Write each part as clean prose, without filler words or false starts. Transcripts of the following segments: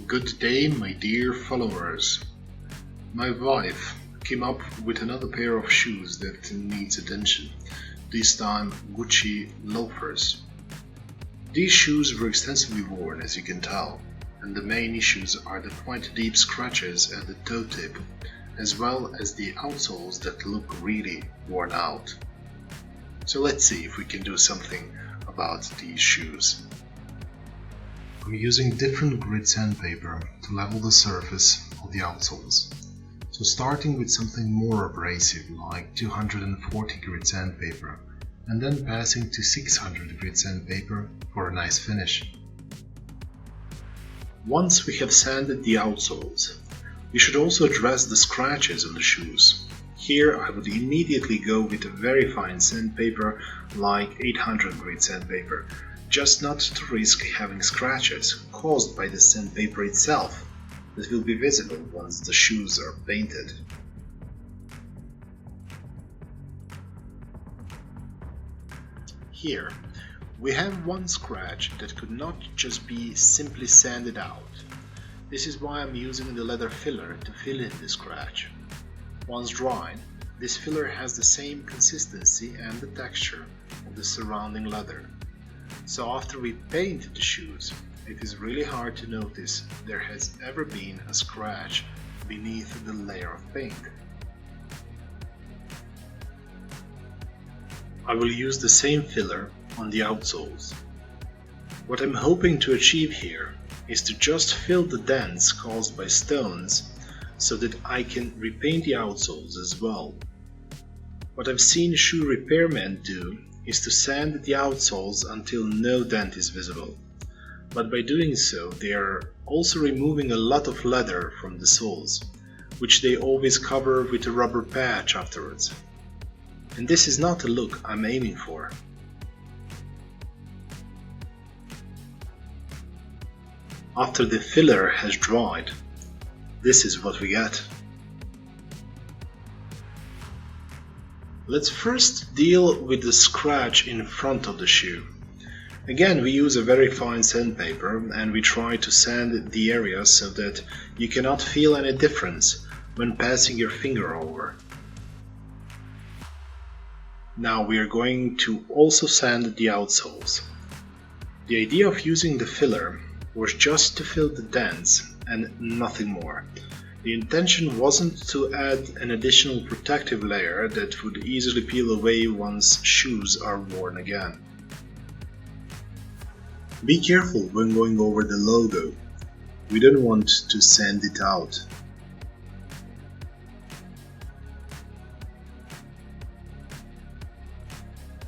Good day, my dear followers. My wife came up with another pair of shoes that needs attention, this time Gucci loafers. These shoes were extensively worn, as you can tell, and the main issues are the quite deep scratches at the toe tip, as well as the outsoles that look really worn out. So let's see if we can do something about these shoes. I'm using different grit sandpaper to level the surface of the outsoles. So starting with something more abrasive like 240 grit sandpaper and then passing to 600 grit sandpaper for a nice finish. Once we have sanded the outsoles, we should also address the scratches on the shoes. Here I would immediately go with a very fine sandpaper like 800 grit sandpaper, just not to risk having scratches caused by the sandpaper itself that will be visible once the shoes are painted. Here we have one scratch that could not just be simply sanded out. This is why I'm using the leather filler to fill in the scratch. Once dried, this filler has the same consistency and the texture of the surrounding leather. So after we paint the shoes, it is really hard to notice there has ever been a scratch beneath the layer of paint. I will use the same filler on the outsoles. What I'm hoping to achieve here is to just fill the dents caused by stones so that I can repaint the outsoles as well. What I've seen shoe repairmen do is to sand the outsoles until no dent is visible, but by doing so they are also removing a lot of leather from the soles, which they always cover with a rubber patch afterwards. And this is not a look I'm aiming for. After the filler has dried, this is what we get. Let's first deal with the scratch in front of the shoe. Again, we use a very fine sandpaper and we try to sand the area so that you cannot feel any difference when passing your finger over. Now we are going to also sand the outsoles. The idea of using the filler was just to fill the dents and nothing more. The intention wasn't to add an additional protective layer that would easily peel away once shoes are worn again. Be careful when going over the logo. We don't want to sand it out.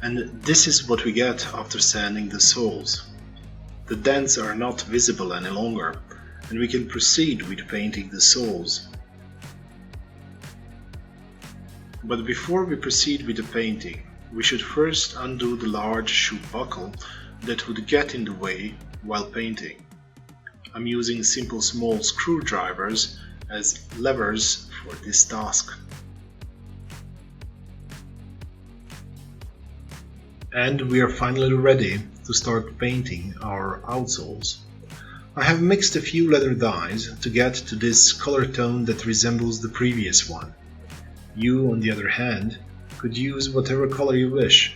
And this is what we get after sanding the soles. The dents are not visible any longer, and we can proceed with painting the soles. But before we proceed with the painting, we should first undo the large shoe buckle that would get in the way while painting. I'm using simple small screwdrivers as levers for this task. And we are finally ready to start painting our outsoles. I have mixed a few leather dyes to get to this color tone that resembles the previous one. You, on the other hand, could use whatever color you wish.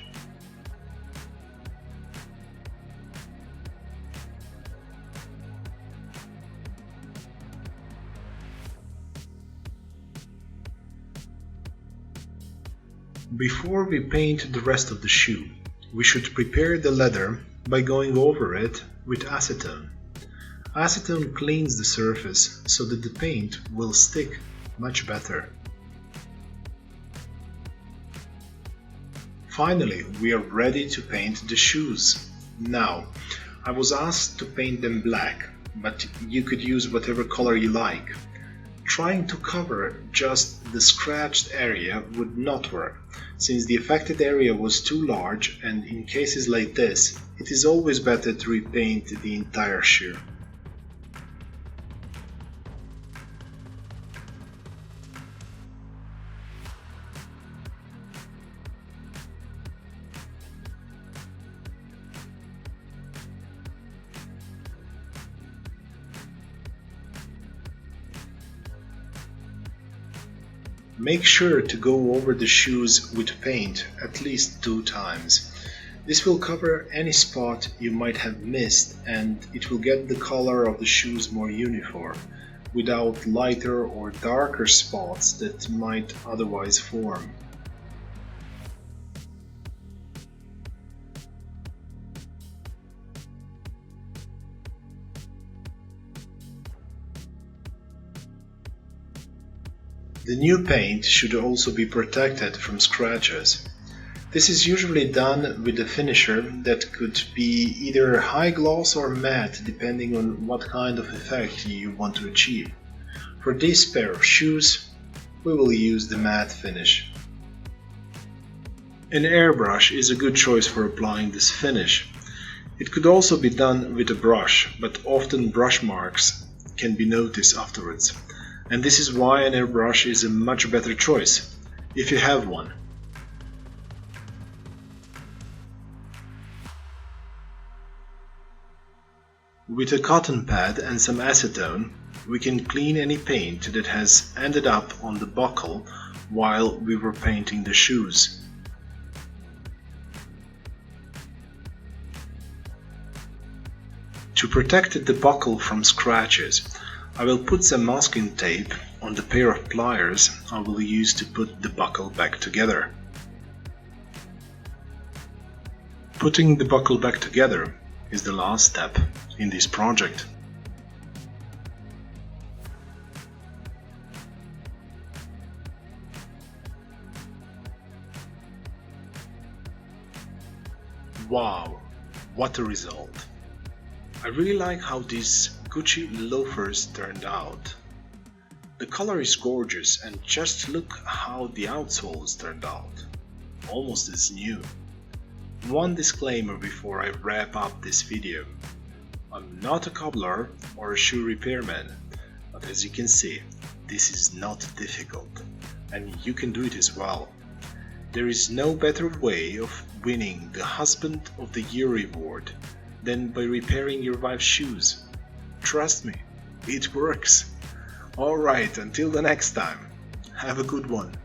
Before we paint the rest of the shoe, we should prepare the leather by going over it with acetone. Acetone cleans the surface so that the paint will stick much better. Finally, we are ready to paint the shoes. Now, I was asked to paint them black, but you could use whatever color you like. Trying to cover just the scratched area would not work, since the affected area was too large, and in cases like this, it is always better to repaint the entire shoe. Make sure to go over the shoes with paint at least 2 times. This will cover any spot you might have missed, and it will get the color of the shoes more uniform, without lighter or darker spots that might otherwise form. The new paint should also be protected from scratches. This is usually done with a finisher that could be either high gloss or matte, depending on what kind of effect you want to achieve. For this pair of shoes, we will use the matte finish. An airbrush is a good choice for applying this finish. It could also be done with a brush, but often brush marks can be noticed afterwards. And this is why an airbrush is a much better choice, if you have one. With a cotton pad and some acetone, we can clean any paint that has ended up on the buckle while we were painting the shoes. To protect the buckle from scratches, I will put some masking tape on the pair of pliers I will use to put the buckle back together. Putting the buckle back together is the last step in this project. Wow, what a result! I really like how these Gucci loafers turned out. The color is gorgeous, and just look how the outsoles turned out. Almost as new. One disclaimer before I wrap up this video. I'm not a cobbler or a shoe repairman, but as you can see, this is not difficult, and you can do it as well. There is no better way of winning the Husband of the Year award than by repairing your wife's shoes. Trust me, it works. Alright, until the next time, have a good one.